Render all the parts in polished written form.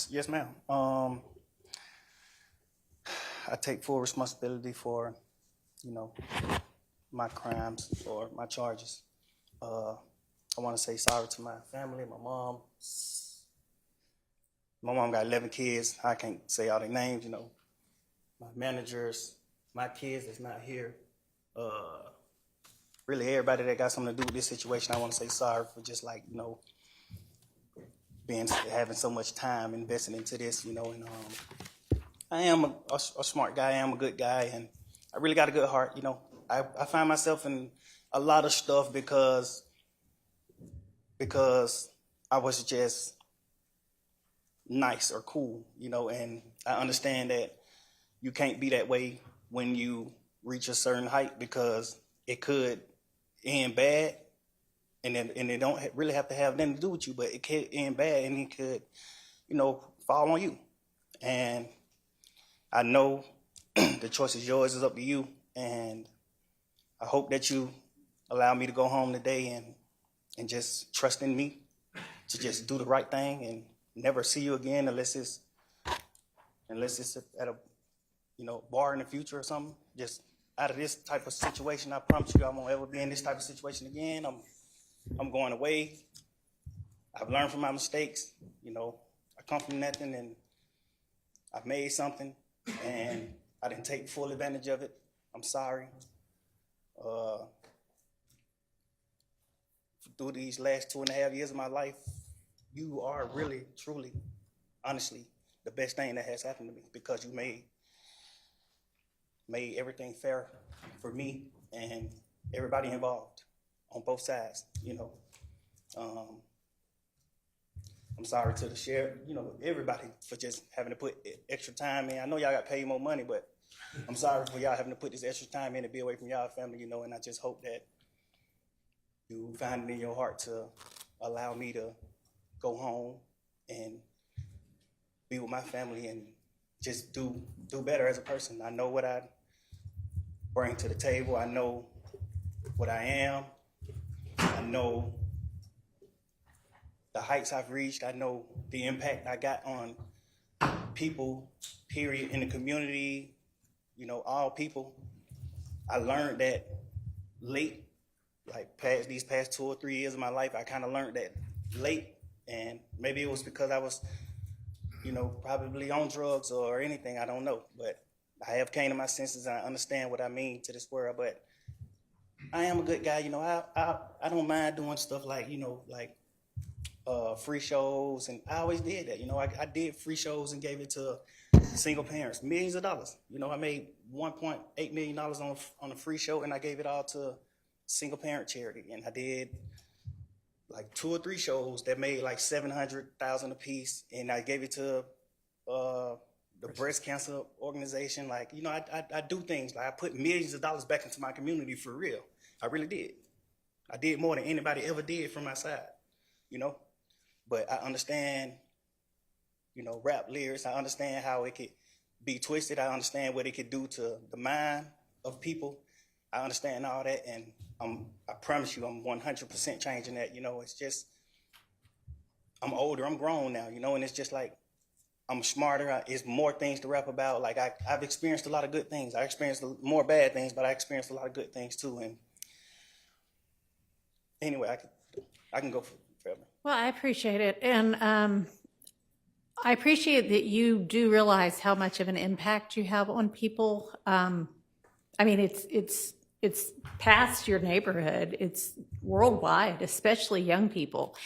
Yes, ma'am. I take full responsibility for, you know, my crimes or my charges. I want to say sorry to my family, my mom. My mom got 11 kids. I can't say all their names, you know. My managers, my kids that's not here. Really, everybody that got something to do with this situation, I want to say sorry for just like, you know, having so much time invested into this, you know. And I am a smart guy. I am a good guy, and I really got a good heart, you know. I find myself in a lot of stuff because I was just nice or cool, you know, and I understand that you can't be that way when you reach a certain height because it could end bad, and it don't really have to have nothing to do with you, but it could end bad and it could, you know, fall on you. And I know the choice is yours, it's up to you, and I hope that you allow me to go home today and just trust in me to just do the right thing and never see you again unless it's at a, you know, bar in the future or something. Just out of this type of situation, I promise you I won't ever be in this type of situation again. I'm going away. I've learned from my mistakes. You know, I come from nothing and I've made something and I didn't take full advantage of it. I'm sorry. Through these last 2.5 years of my life, you are really, truly, honestly, the best thing that has happened to me because you made everything fair for me and everybody involved on both sides, you know. I'm sorry to the sheriff, you know, everybody for just having to put extra time in. I know y'all got paid more money, but I'm sorry for y'all having to put this extra time in to be away from y'all family, you know, and I just hope that you find it in your heart to allow me to go home and be with my family and just do better as a person. I know what I bring to the table. I know what I am. I know the heights I've reached. I know the impact I got on people, period, in the community, you know, all people. I learned that late, like these past 2 or 3 years of my life, I kind of learned that late. And maybe it was because I was, you know, probably on drugs or anything, I don't know. But I have came to my senses and I understand what I mean to this world. But I am a good guy, you know. I don't mind doing stuff like, you know, like free shows, and I always did that. You know, I did free shows and gave it to single parents, millions of dollars. You know, I made $1.8 million on a free show, and I gave it all to single parent charity. And I did like 2 or 3 shows that made like $700,000 a piece, and I gave it to the breast cancer organization. Like, you know, I do things like I put millions of dollars back into my community for real. I really did. I did more than anybody ever did from my side, you know. But I understand, you know, rap lyrics. I understand how it could be twisted. I understand what it could do to the mind of people. I understand all that, and I promise you I'm 100% changing that. You know, it's just, I'm older, I'm grown now, you know, and it's just like, I'm smarter. It's more things to rap about. Like, I've experienced a lot of good things. I experienced more bad things, but I experienced a lot of good things too. And anyway, I can go forever. Well, I appreciate it. And I appreciate that you do realize how much of an impact you have on people. I mean, it's past your neighborhood. It's worldwide, especially young people.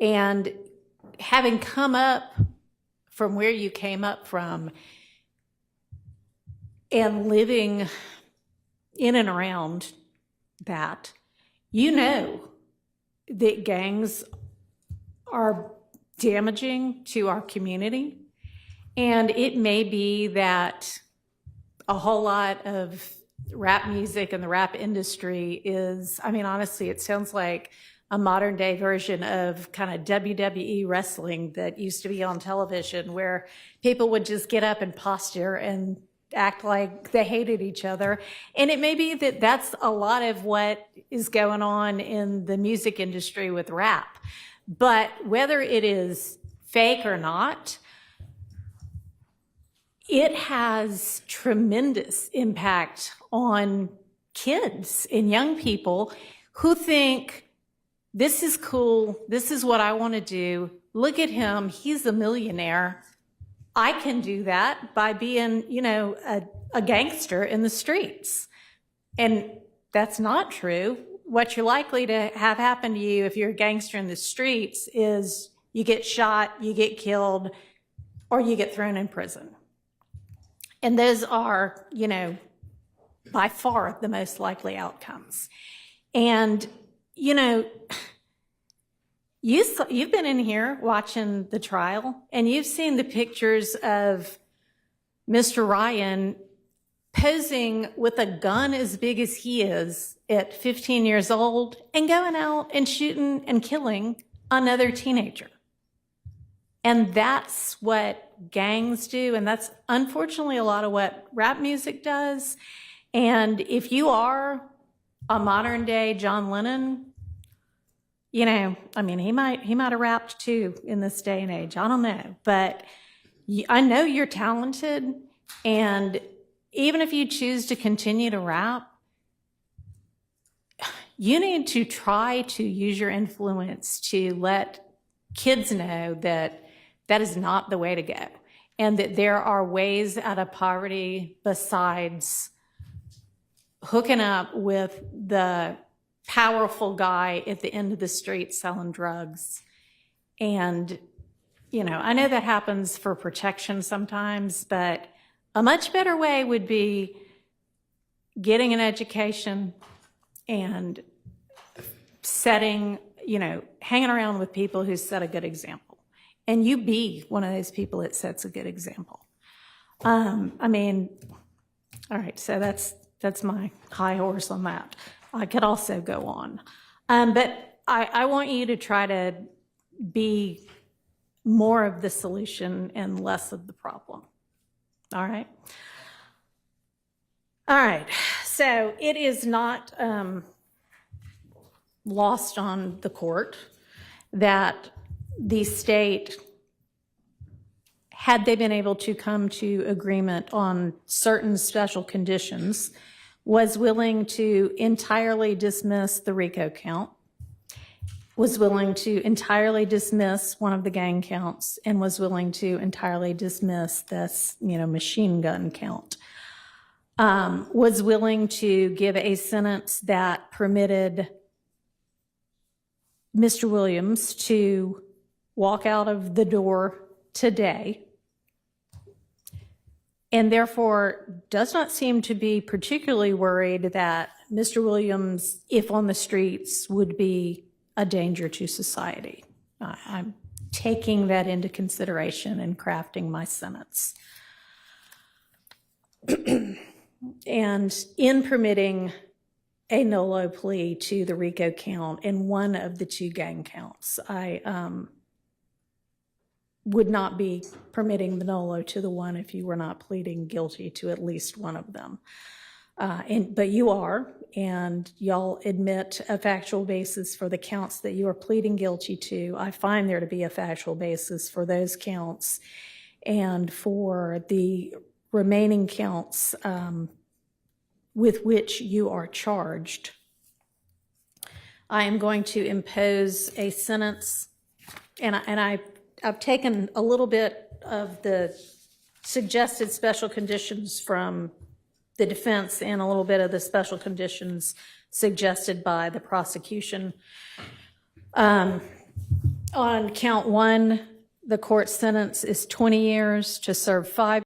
And having come up from where you came up from and living in and around that, you know that gangs are damaging to our community. And it may be that a whole lot of rap music and the rap industry is, I mean, honestly, it sounds like a modern day version of kind of WWE wrestling that used to be on television, where people would just get up and posture and act like they hated each other. And it may be that that's a lot of what is going on in the music industry with rap. But whether it is fake or not, it has tremendous impact on kids and young people who think, this is cool, this is what I want to do, look at him, he's a millionaire, I can do that by being, a gangster in the streets. And that's not true. What you're likely to have happen to you if you're a gangster in the streets is you get shot, you get killed, or you get thrown in prison. And those are, by far the most likely outcomes. And, you've been in here watching the trial, and you've seen the pictures of Mr. Ryan posing with a gun as big as he is at 15 years old and going out and shooting and killing another teenager. And that's what gangs do, and that's unfortunately a lot of what rap music does. And if you are a modern day John Lennon, he might have rapped too in this day and age. I don't know, but I know you're talented, and even if you choose to continue to rap, you need to try to use your influence to let kids know that that is not the way to go, and that there are ways out of poverty besides hooking up with the powerful guy at the end of the street selling drugs. And, I know that happens for protection sometimes, but a much better way would be getting an education and hanging around with people who set a good example. And you be one of those people that sets a good example. All right, so that's my high horse on that. I could also go on. But I want you to try to be more of the solution and less of the problem. All right? All right, so it is not lost on the court that the state, had they been able to come to agreement on certain special conditions, was willing to entirely dismiss the RICO count, was willing to entirely dismiss one of the gang counts, and was willing to entirely dismiss this, machine gun count. Was willing to give a sentence that permitted Mr. Williams to walk out of the door today, and therefore does not seem to be particularly worried that Mr. Williams, if on the streets, would be a danger to society. I'm taking that into consideration in crafting my sentence. And in permitting a nolo plea to the RICO count and one of the two gang counts, I would not be permitting the nolo to the one if you were not pleading guilty to at least one of them. But you are, and y'all admit a factual basis for the counts that you are pleading guilty to. I find there to be a factual basis for those counts, and for the remaining counts with which you are charged, I am going to impose a sentence, and I've taken a little bit of the suggested special conditions from the defense and a little bit of the special conditions suggested by the prosecution. On count one, the court sentence is 20 years to serve 5